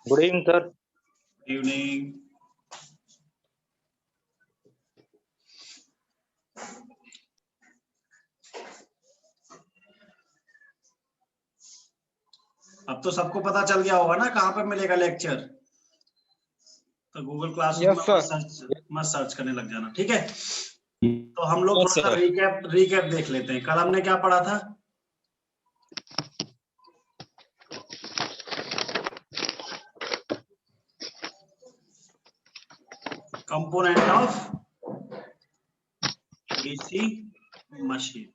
Good evening sir. Evening. अब तो सबको पता चल गया होगा ना कहाँ पर मिलेगा लेक्चर, तो गूगल क्लासरूम में मत सर्च करने लग जाना, ठीक है। तो हम लोग थोड़ा सा रिकैप देख लेते हैं। कल हमने क्या पढ़ा था? Component of DC machine.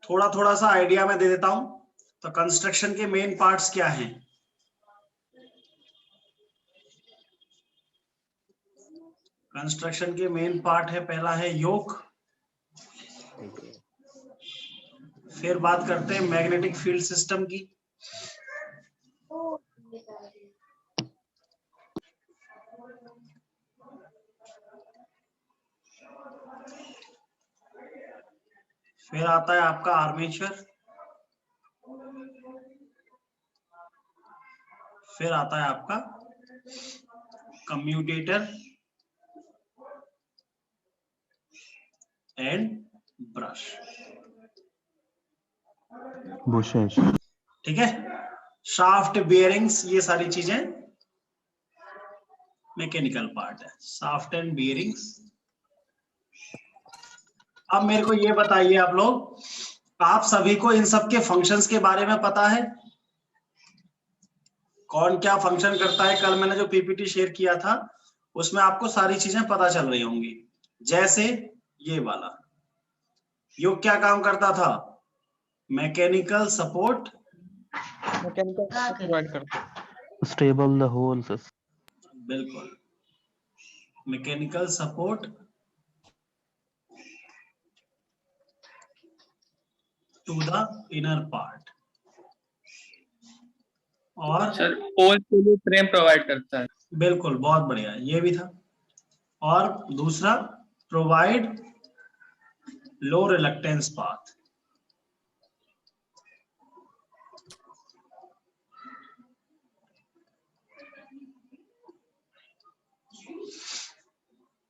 थोड़ा सा आइडिया मैं दे देता हूं। तो कंस्ट्रक्शन के मेन पार्ट्स क्या हैं? कंस्ट्रक्शन के मेन पार्ट है, पहला है योक, फिर बात करते हैं मैग्नेटिक फील्ड सिस्टम की, फिर आता है आपका आर्मेचर, फिर आता है आपका कम्यूटेटर एंड ब्रश, बुशेस, ठीक है। शाफ्ट, बियरिंग्स, ये सारी चीजें मैकेनिकल पार्ट है, शाफ्ट एंड बियरिंग्स। अब मेरे को ये बताइए आप लोग, आप सभी को इन सब के फंक्शंस के बारे में पता है? कौन क्या फंक्शन करता है? कल मैंने जो पीपीटी शेयर किया था उसमें आपको सारी चीजें पता चल रही होंगी। जैसे ये वाला योग क्या काम करता था? मैकेनिकल सपोर्ट, प्रोवाइड करते हैं। Stable the whole system. बिल्कुल, mechanical support to the inner part. और सर पोल के लिए फ्रेम प्रोवाइड करता है। बिल्कुल, बहुत बढ़िया, ये भी था। और दूसरा, प्रोवाइड लो रिलक्टेंस पाथ।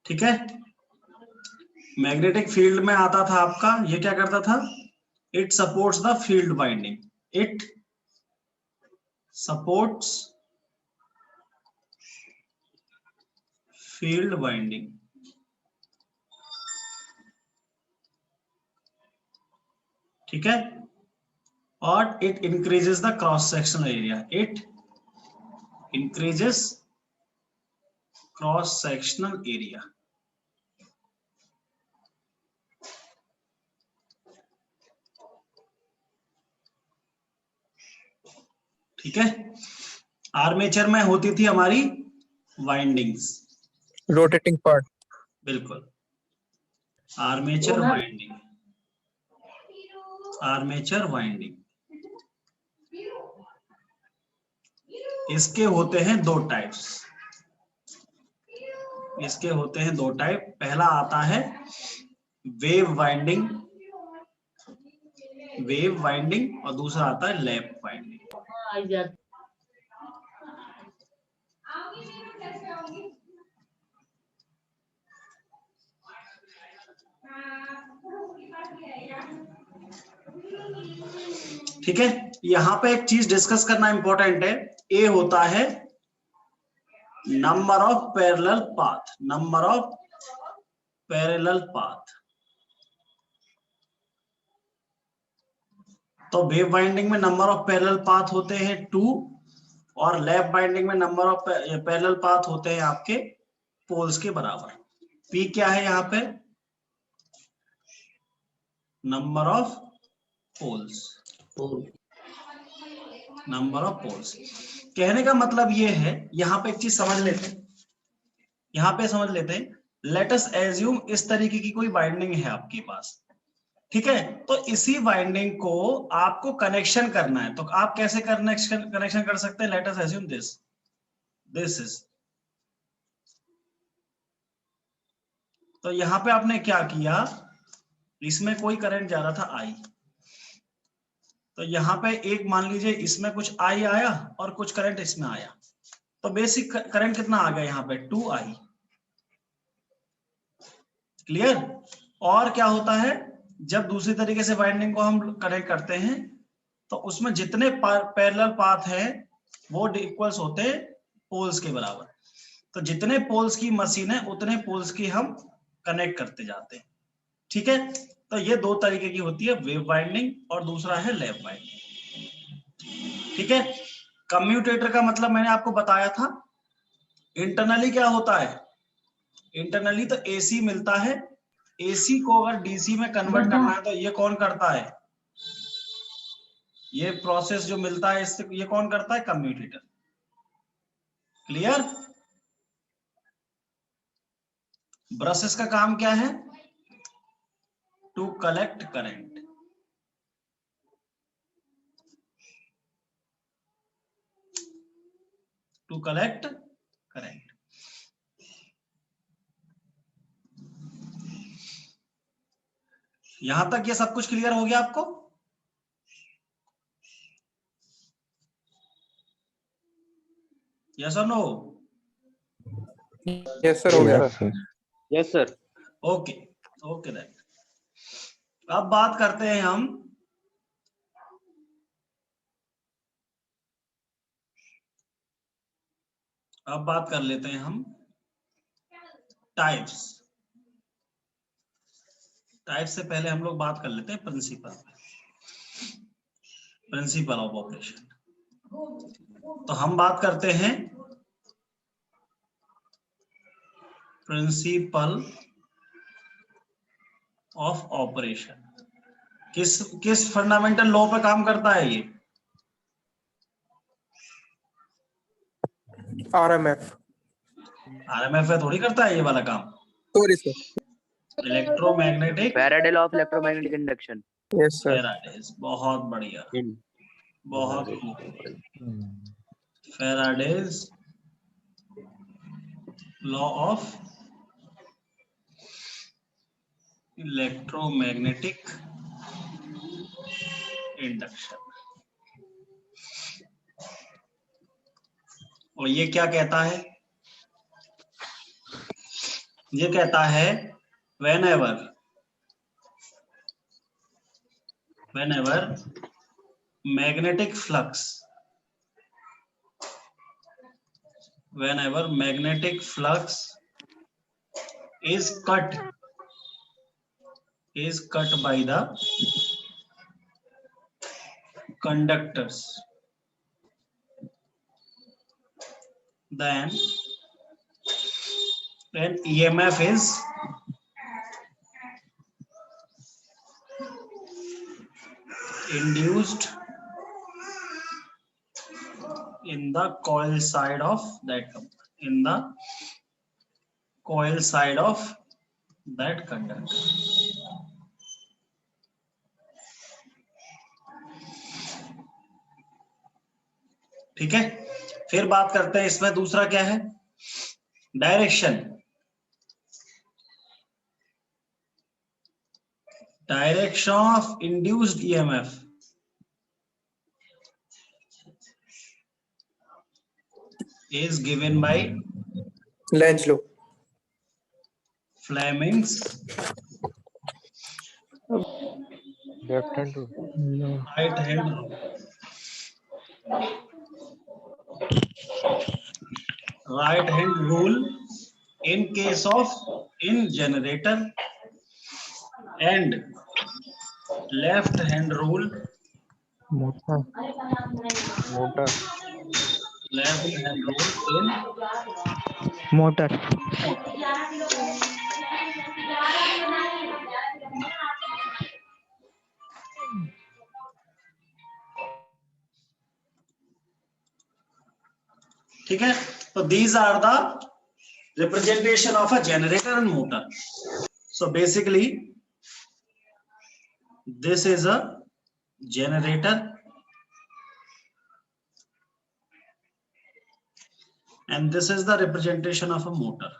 ठीक है। मैग्नेटिक फील्ड में आता था आपका, ये क्या करता था? It supports the field winding, it supports field winding, ठीक है। और it increases the cross sectional area, it increases cross sectional area, ठीक है। आर्मेचर में होती थी हमारी वाइंडिंग्स, रोटेटिंग पार्ट। बिल्कुल, आर्मेचर वाइंडिंग, आर्मेचर वाइंडिंग। इसके होते हैं दो टाइप्स, इसके होते हैं दो टाइप। पहला आता है वेव वाइंडिंग, वेव वाइंडिंग, और दूसरा आता है लैप वाइंडिंग। ठीक है। यहां पे एक चीज डिस्कस करना इंपॉर्टेंट है। ए होता है number of parallel path, number of parallel path. तो वेव बाइंडिंग में नंबर ऑफ पैरेलल पाथ होते हैं 2, और लैप बाइंडिंग में नंबर ऑफ पैरेलल पाथ होते हैं आपके पोल्स के बराबर। पी क्या है यहाँ पे? Number of poles, number of poles. कहने का मतलब ये है, यहाँ पे एक चीज समझ लेते हैं, यहाँ पे समझ लेते हैं। लेट अस एज्यूम इस तरीके की कोई बाइंडिंग है आपके पास, ठीक है। तो इसी वाइंडिंग को आपको कनेक्शन करना है, तो आप कैसे कनेक्शन कर सकते हैं? Let us assume this is, तो यहां पे आपने क्या किया, इसमें कोई करंट जा रहा था आई, तो यहाँ पे एक मान लीजिए इसमें कुछ आई आया और कुछ करंट इसमें आया, तो बेसिक करंट कितना आ गया यहाँ पे 2I। क्लियर। और क्या होता है, जब दूसरी तरीके से वाइंडिंग को हम कनेक्ट करते हैं तो उसमें जितने पैरेलल पाथ है वो इक्वल्स होते हैं पोल्स के बराबर। तो जितने पोल्स की मशीन है उतने पोल्स की हम कनेक्ट करते जाते हैं। ठीक है, तो ये दो तरीके की होती है, वेव वाइंडिंग और दूसरा है लैप वाइंडिंग। ठीक है, कम्यूटेटर का मतलब मैंने आपको बताया था। इंटरनली क्या होता है, इंटरनली तो एसी मिलता है, एसी को अगर डीसी में कन्वर्ट करना है तो ये कौन करता है, ये प्रोसेस जो मिलता है इससे ये कौन करता है, कम्यूटेटर। क्लियर। ब्रशेस का काम क्या है, to collect current. To collect current. यहां तक ये सब कुछ क्लियर हो गया आपको। यस और नो। यस सर, हो गया। Yes, sir. Yes sir. Okay okay then, अब बात करते हैं हम अब बात कर लेते हैं हम टाइप्स। टाइप से पहले हम लोग बात कर लेते हैं प्रिंसिपल, प्रिंसिपल ऑफ ऑपरेशन। तो हम बात करते हैं प्रिंसिपल ऑफ ऑपरेशन। किस किस फंडामेंटल लॉ पे काम करता है ये, RMF। आरएमएफ पे थोड़ी करता है ये वाला काम, sorry sir. Electromagnetic Faraday law of electromagnetic induction. Yes sir. Faraday's. बहुत बढ़िया, बहुत खूब। Faraday's law of electromagnetic induction. और ये क्या कहता है, ये कहता है whenever magnetic flux is cut by the conductors, then EMF is induced in the coil side of that conductor। ठीक है, फिर बात करते हैं इसमें दूसरा क्या है, direction. Direction of induced EMF is given by Lenz law। Fleming's Left hand rule. right hand rule। right hand rule in case of in generator, and left hand rule Motor. left hand rule in Motor. ठीक है, तो these are the representation of a generator and motor। So basically this is a generator and this is the representation of a motor।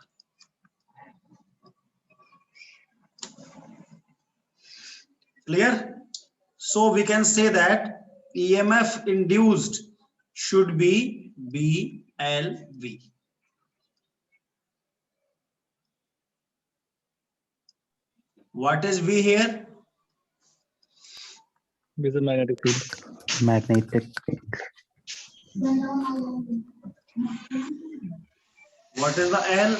Clear? So we can say that EMF induced should be BLV. What is V here? This is magnetic field. Magnetic. What is the L?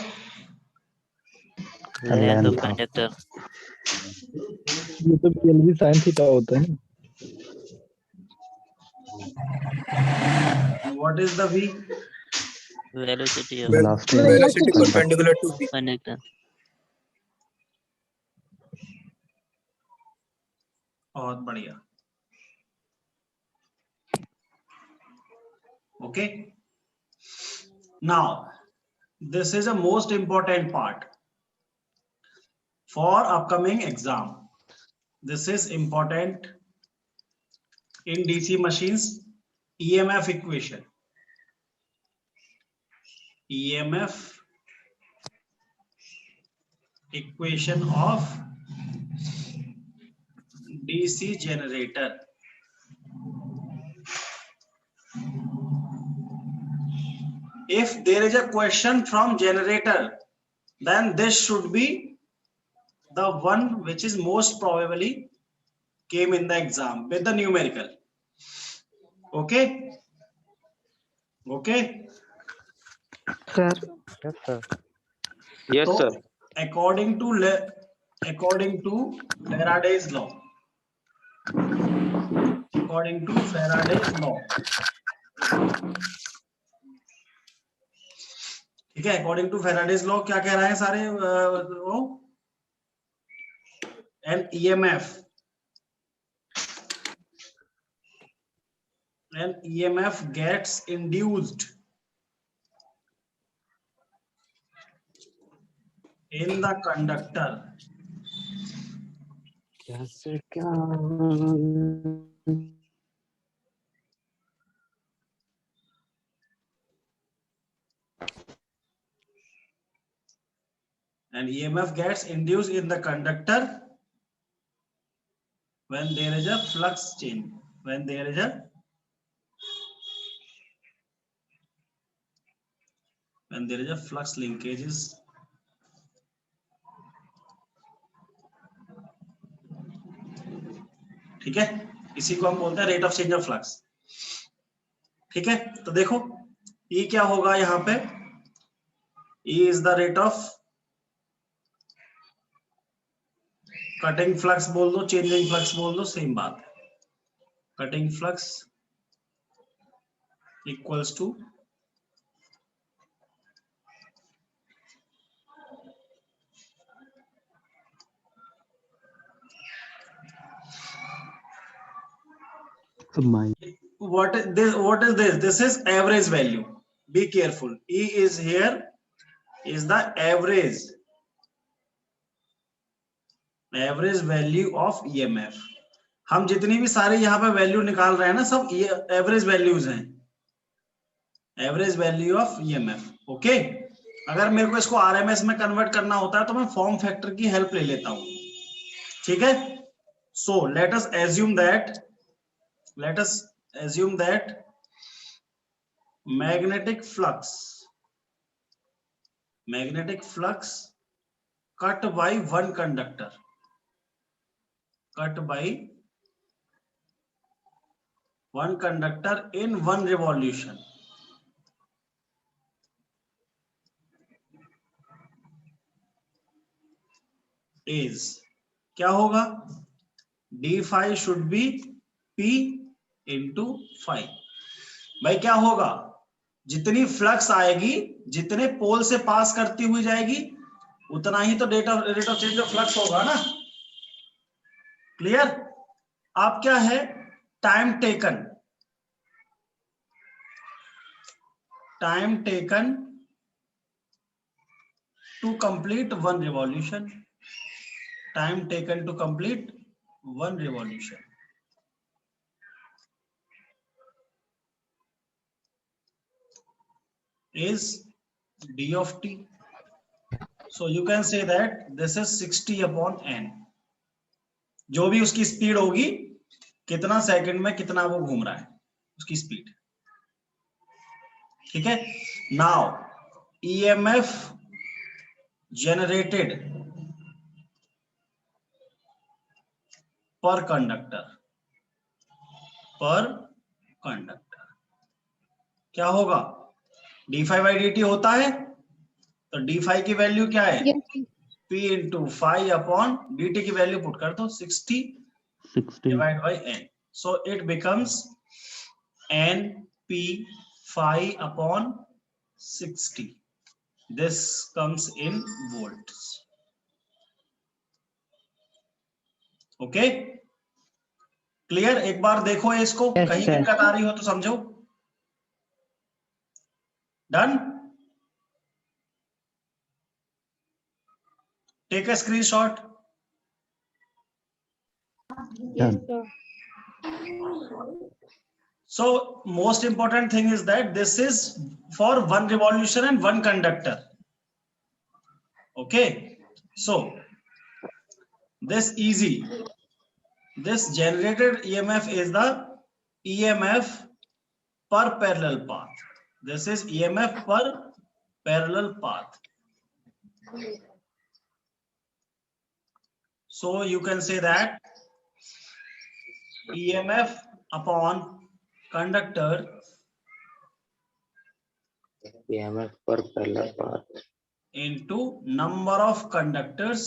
length of Length. conductor, ये तो PLV sin theta होता है ना. And what is the V? velocity of Velocity. Velocity perpendicular to V. conductor. बहुत बढ़िया. Okay. Now, this is a most important part for upcoming exam. This is important in DC machines. EMF equation. EMF equation of DC generator. If there is a question from generator, then this should be the one which is most probably came in the exam with the numerical. Okay? Okay? Sir. Yes, sir. Yes, So, sir. according to Faraday's law. According to Faraday's law. ठीक है, according to Faraday's law क्या कह रहा है सारे वो an EMF gets induced in the conductor कैसे क्या? and EMF gets induced in the conductor when there is a flux change. When there is a flux linkages. ठीक है, इसी को हम बोलते हैं rate of change of flux. ठीक है, तो देखो E क्या होगा यहाँ पे? E is the rate of cutting flux बोल दो, चेंजिंग फ्लक्स बोल दो, सेम बात है. Cutting flux equals to what is this? This is average value. Be careful. E is here is the average value of EMF. हम जितनी भी सारे यहाँ पे वैल्यू निकाल रहे हैं ना, सब एवरेज वैल्यूज हैं. Average value of EMF. Okay, अगर मेरे को इसको RMS में कन्वर्ट करना होता है तो मैं फॉर्म फैक्टर की हेल्प ले लेता हूं. ठीक है, so let us assume that magnetic flux cut by one conductor, in one revolution is क्या होगा? d phi should be p into phi. भाई क्या होगा? जितनी फ्लक्स आएगी, जितने पोल से पास करती हुई जाएगी, उतना ही तो rate of change of flux होगा ना. क्लियर? आप क्या है? Time taken to complete one revolution. Time taken to complete one revolution is d of t. So you can say that this is 60 upon n. जो भी उसकी speed होगी कितना सेकंड में कितना वो घूम रहा है, उसकी स्पीड। ठीक है, नाउ ईएमएफ जनरेटेड पर कंडक्टर क्या होगा, d5/dt होता है, तो d5 की वैल्यू क्या है, p इंटू 5 अपॉन dt की वैल्यू पुट कर दो 60 divide by n, so it becomes n p 5 upon 60, this comes in volts. Okay clear, एक बार देखो इसको, Yes, कहीं sir. दिक्कत आ रही हो तो समझो। Done, take a screenshot. Done. So most important thing is that this is for one revolution and one conductor. Okay, so this easy, this generated EMF is the EMF per parallel path. This is EMF per parallel path. So you can say that EMF upon conductor EMF per parallel path into number of conductors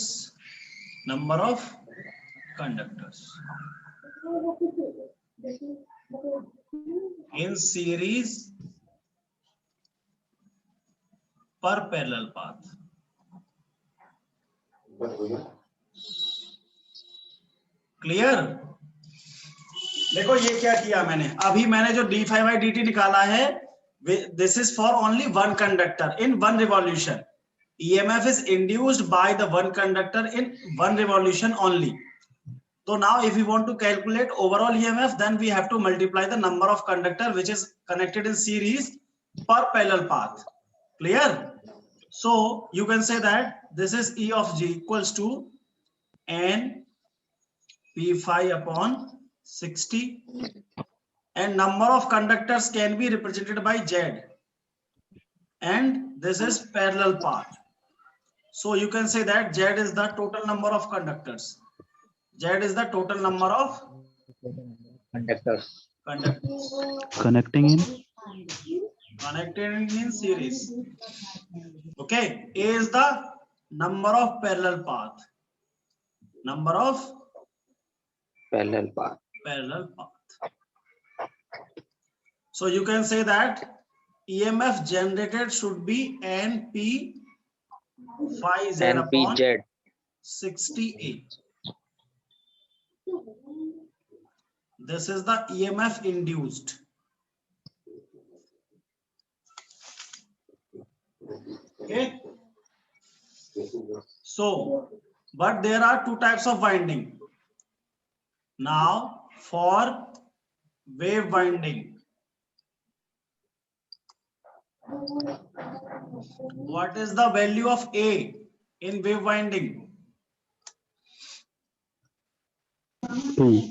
in series per parallel path. Clear, देखो ये क्या किया मैंने, अभी मैंने जो d5/dt निकाला है, this is for only one conductor in one revolution. EMF is induced by the one conductor in one revolution only. So now if we want to calculate overall EMF, then we have to multiply the number of conductor which is connected in series per parallel path. Clear? So you can say that this is E of G equals to n p5 upon 60, and number of conductors can be represented by Z, and this is parallel path. So you can say that Z is the total number of conductors. Z is the total number of conductors. Connecting in. Connected in series. Okay, A is the number of parallel path. Number of Parallel path. parallel path. So you can say that EMF generated should be NP 5Z upon NPZ. 68. This is the EMF induced. Okay. So, but there are two types of winding. Now, for wave winding, what is the value of A in wave winding? 2.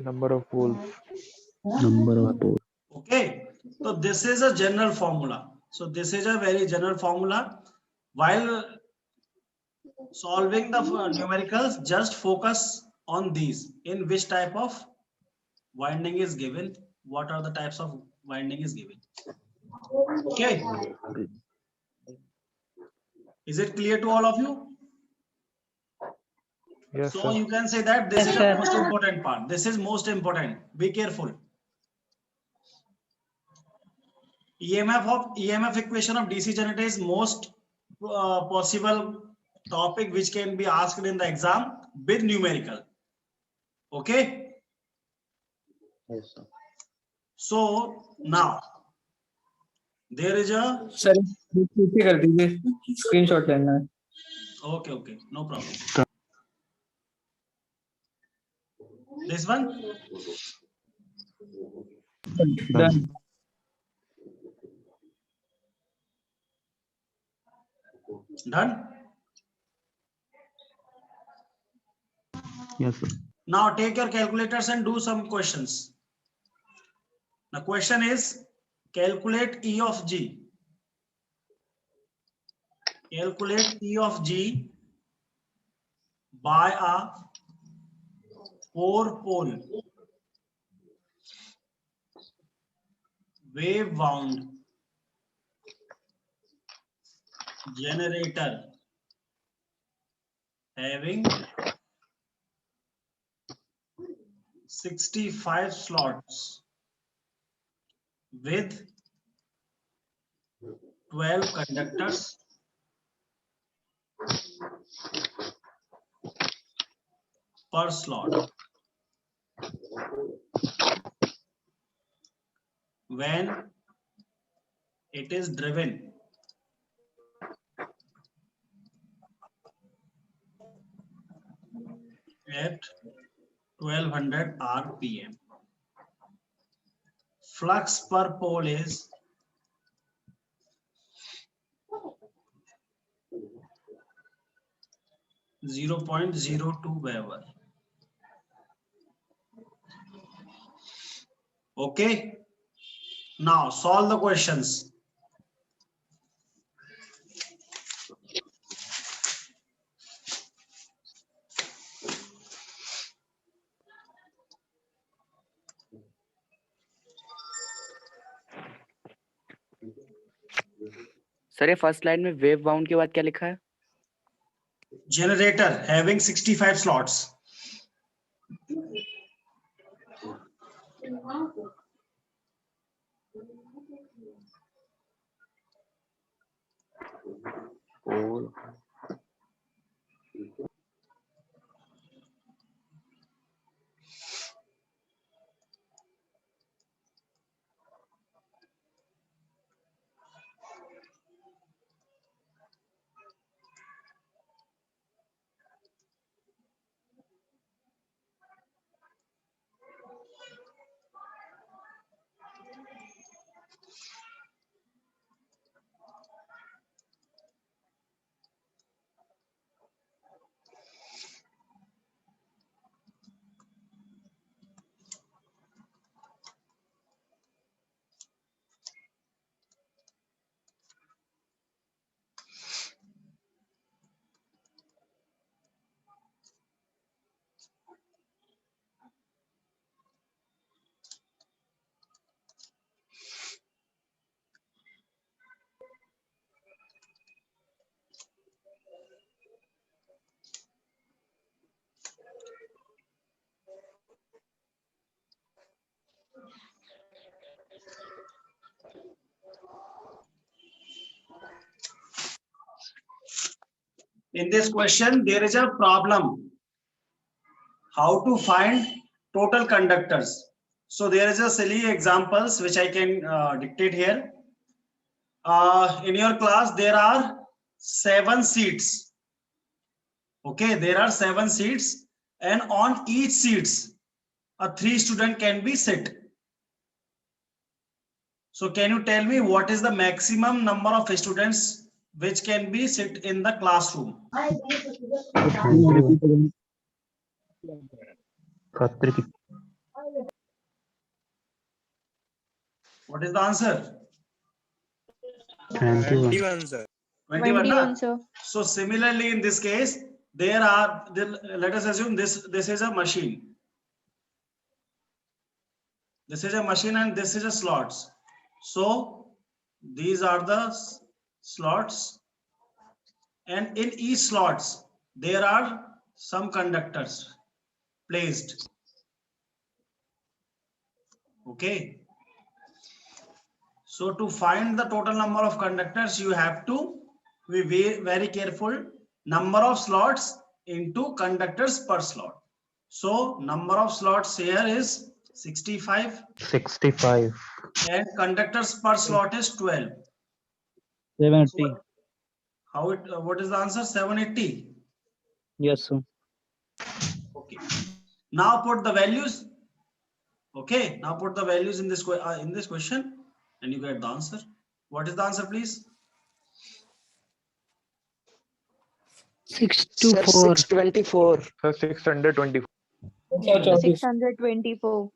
Number of poles. Number of poles. Okay, so this is a general formula. So this is a very general formula. While solving the numericals, just focus on these. In which type of winding is given, what are the types of winding is given. Okay, is it clear to all of you? Yes, So sir. you can say that this Yes, is sir. the most important part. This is most important. Be careful. EMF equation of DC generator is most possible topic which can be asked in the exam with numerical. Okay. Yes, sir. So now there is a sir पीछे कर दीजिए, screenshot लेना है. okay, no problem. This one Done. done. Yes, sir. Now take your calculators and do some questions. The question is calculate E of G. Calculate E of G by a 4-pole wave wound generator having 65 slots with 12 conductors per slot. When it is driven at 1200 RPM. Flux per pole is 0.02 Weber. Okay. Now solve the questions. Sir ये first line में wave bound के बाद क्या लिखा है? Generator having 65 slots. Pole. In this question, there is a problem. How to find total conductors? So there is a silly examples which I can dictate here. In your class, there are 7 seats. Okay, there are 7 seats, and on each seats, a 3 student can be sit. So can you tell me what is the maximum number of students which can be sit in the classroom? What is the answer? 21. 21, na? So similarly, in this case, there are, let us assume this is a machine. This is a machine and this is a slots. So these are the slots, and in each slots there are some conductors placed. Okay. So to find the total number of conductors, you have to be very careful. Number of slots into conductors per slot. So number of slots here is 65. 65. And conductors per slot is 12. 780. How it? What is the answer? 780. Yes, sir. Okay. Now put the values. Okay. Now put the values in this question, and you get the answer. What is the answer, please? 6 to Sir, 4. 624. Sir, 624. 624.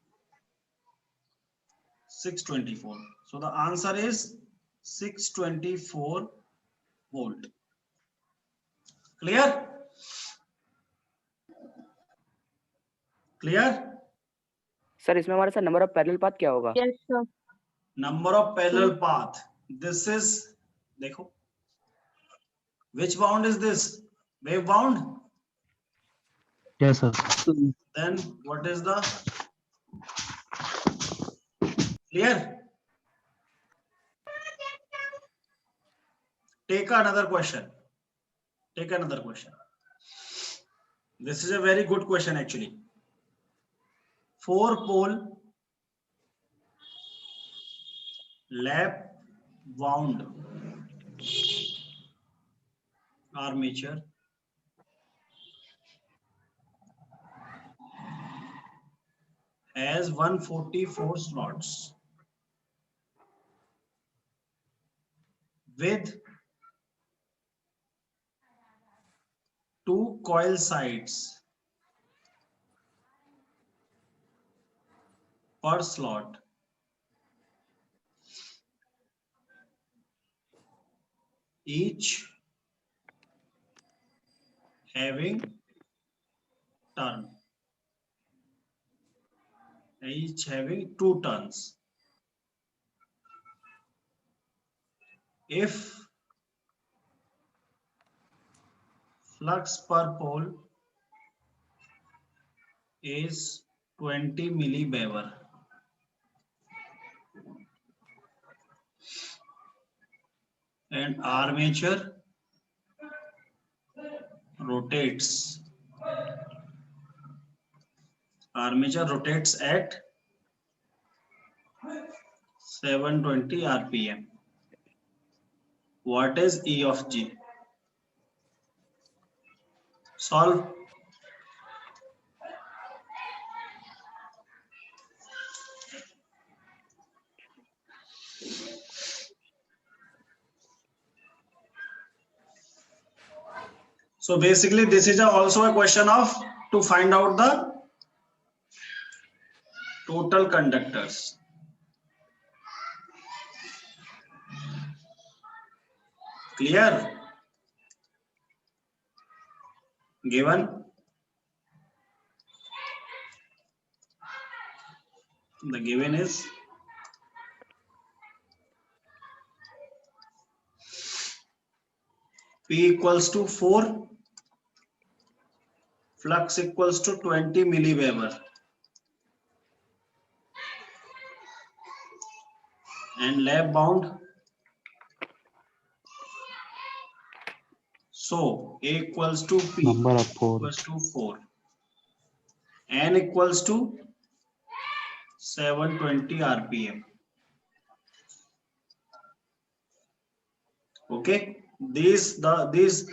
624. So the answer is 624 volt. Clear? Clear? Sir इसमें हमारा sir number of parallel path क्या होगा? Yes, sir. Number of parallel path. This is, देखो, which bound is this? Wave bound? Yes, sir. Then what is the clear? Take another question. Take another question. This is a very good question actually. 4-pole lap wound armature has 144 slots with 2 coil sides per slot. Each having turn. Each having 2 turns. If flux per pole is 20 milliweber, and armature rotates at 720 rpm, what is E of G? Solve. So basically this is also a question of to find out the total conductors. Clear? Given the given is P equals to 4, flux equals to 20 milliweber, and lap bound. So A equals to P Number of poles. equals to 4, N equals to 720 rpm. Okay, these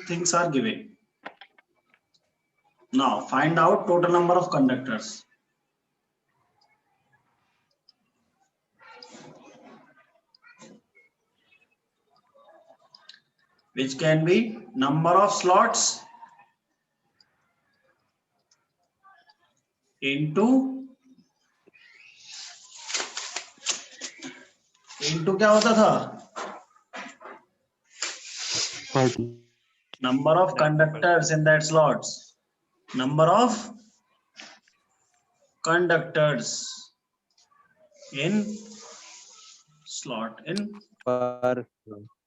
things are given. Now find out total number of conductors. Which can be number of slots into क्या होता था? Number of conductors in that slots. Number of conductors in slot in पर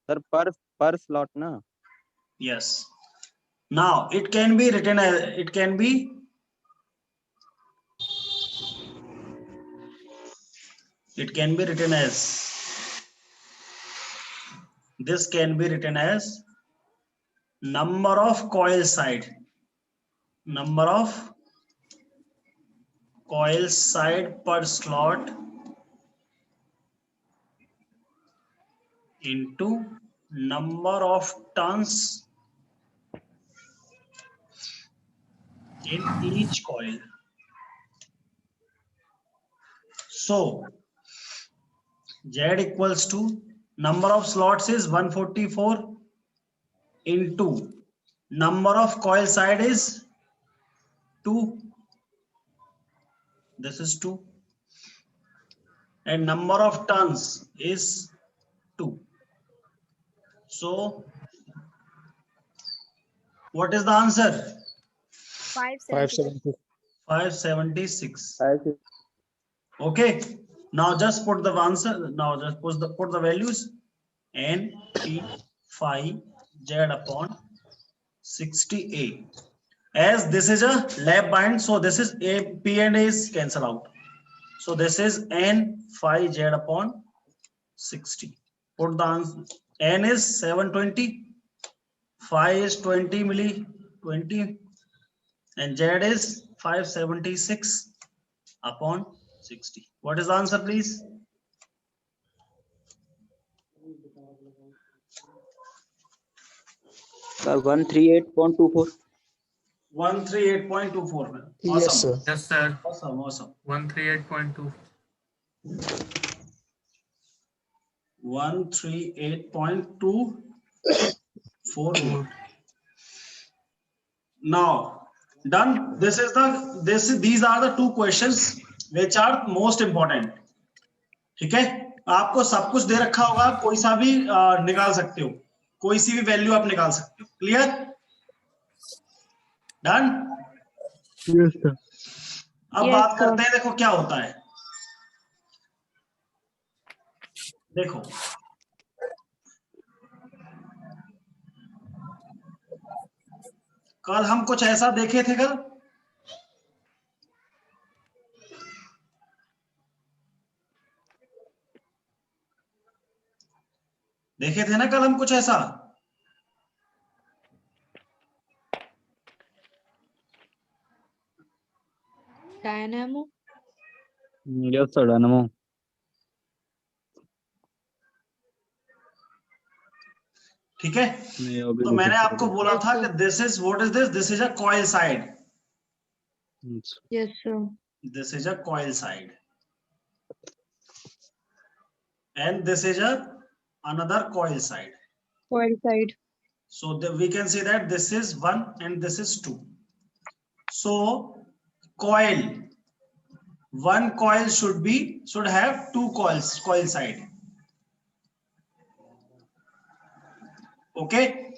sir पर slot ना? yes. Now it can be written as this can be written as number of coil side per slot into number of turns in each coil. So Z equals to number of slots is 144 into number of coil side is 2. This is 2. And number of turns is 2. So what is the answer? 576. 576. Okay, now just put the answer. Now just put the values. N P phi Z upon 60A. As this is a lap bind, so this is A, P and A is cancel out. So this is N phi Z upon 60. Put the answer. N is 720. Phi is 20 milli 20. And Z is 576 upon 60. What is the answer, please? Sir, 138.24. 138.24. Awesome. Yes, sir. Yes, sir. Awesome. Awesome. 138.2. 138.24. Now done. These are the two questions which are most important. ठीक है, आपको सब कुछ दे रखा होगा, कोई सा भी निकाल सकते हो, कोई सी भी वैल्यू आप निकाल सकते हो. क्लियर? डन? Yes, sir. अब बात करते हैं. देखो क्या होता है. देखो कल हम कुछ ऐसा देखे थे. कल देखे थे ना, कल हम कुछ ऐसा. Dynamo. Yes, sir. Dynamo. ठीक है, तो मैंने आपको बोला था कि this is what is this is a coil side. Yes, sir. This is a coil side, and this is another coil side. Coil side. So we can say that this is 1 and this is 2. So one coil should have two coil side. Okay,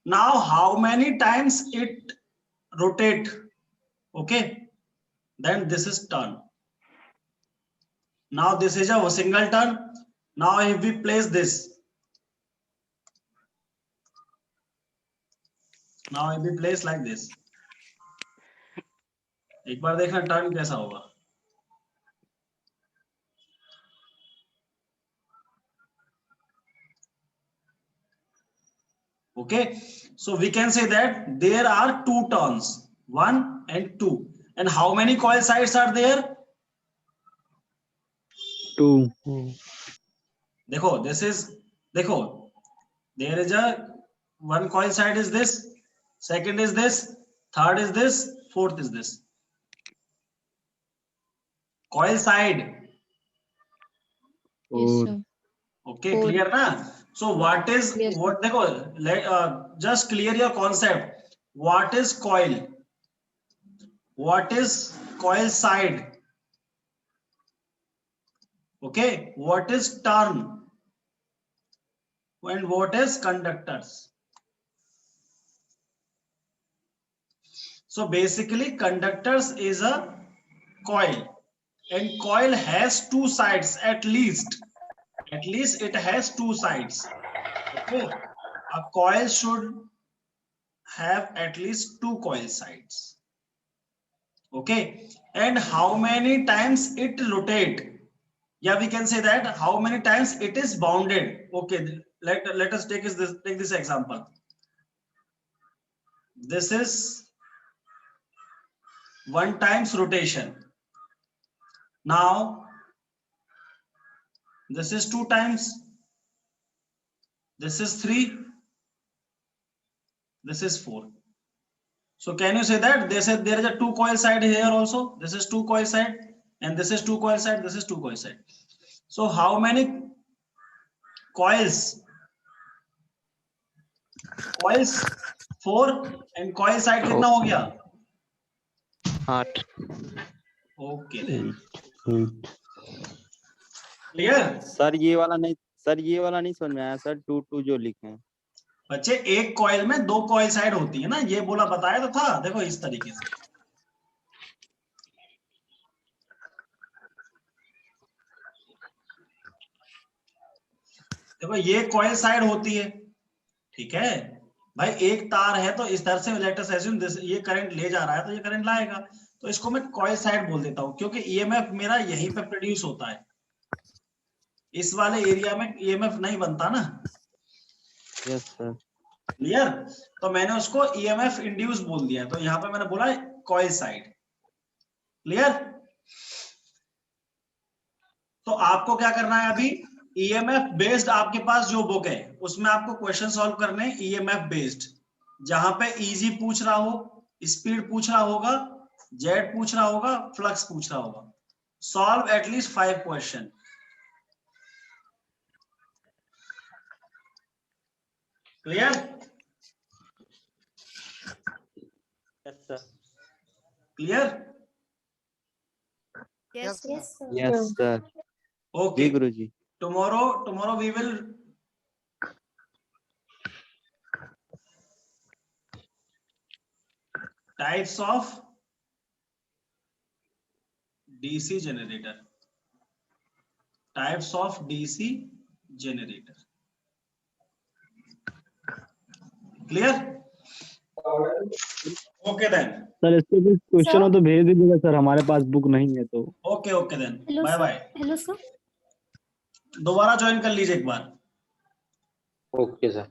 now how many times it rotate? Okay, then this is turn. Now this is a single turn. Now if we place this, now if we place like this, एक बार देखना turn कैसा होगा. Okay, so we can say that there are two turns, 1 and 2. And how many coil sides are there? 2. देखो there is a one coil side is this, second is this, third is this, fourth is this. Coil side. Yes, sir. Okay, clear na? So what is Yes, sir. what देखो just clear your concept. What is coil? What is coil side? Okay, what is turn? And what is conductors? So basically conductors is a coil, and coil has two sides at least it has two sides. Okay, a coil should have at least two coil sides. Okay, and how many times it rotate? Yeah, we can say that how many times it is bounded. Okay, let us take this example. This is 1 times rotation. Now this is 2 times, this is 3, this is 4. So can you say that there is a 2 coil side here also? This is 2 coil side, and this is 2 coil side, this is 2 coil side. So how many coils coils 4 and coil side कितना हो गया? 8 okay then, clear? Sir ये वाला नहीं समझ में आया sir, 2 जो लिखे हैं। बच्चे एक कॉइल में 2 कॉइल साइड होती है ना, ये बोला बताया तो था। देखो इस तरीके से, देखो ये कॉइल साइड होती है, ठीक है भाई। एक तार है तो इस तरह से लेट अस अज्यूम दिस, ये करंट ले जा रहा है तो ये करंट लाएगा, तो इसको मैं कॉइल साइड बोल देता हूं, क्योंकि ईएमएफ मेरा यहीं पे प्रोड्यूस होता है, इस वाले एरिया में ईएमएफ नहीं बनता ना। Yes sir. क्लियर? तो मैंने उसको ईएमएफ इंड्यूस बोल दिया, तो यहां पे मैंने बोला कॉइल साइड। क्लियर? तो आपको क्या करना है अभी, ईएमएफ बेस्ड आपके पास जो बुक है उसमें आपको क्वेश्चन सॉल्व करने हैं ईएमएफ बेस्ड, जहां पे इजी पूछ रहा हो, स्पीड पूछ रहा होगा, जेड पूछ रहा होगा, फ्लक्स पूछ रहा होगा। Solve at least 5 question. Clear? Yes sir. Clear? Yes, yes sir. Okay, जी गुरुजी। tomorrow we will types of DC generator, types of DC generator. Clear? Okay then. Sir इसके कुछ क्वेश्चन हो तो भेज दीजिएगा सर, हमारे पास बुक नहीं है तो। Okay then. Bye bye. Hello, sir. दोबारा ज्वाइन कर लीजिए एक बार। Okay sir.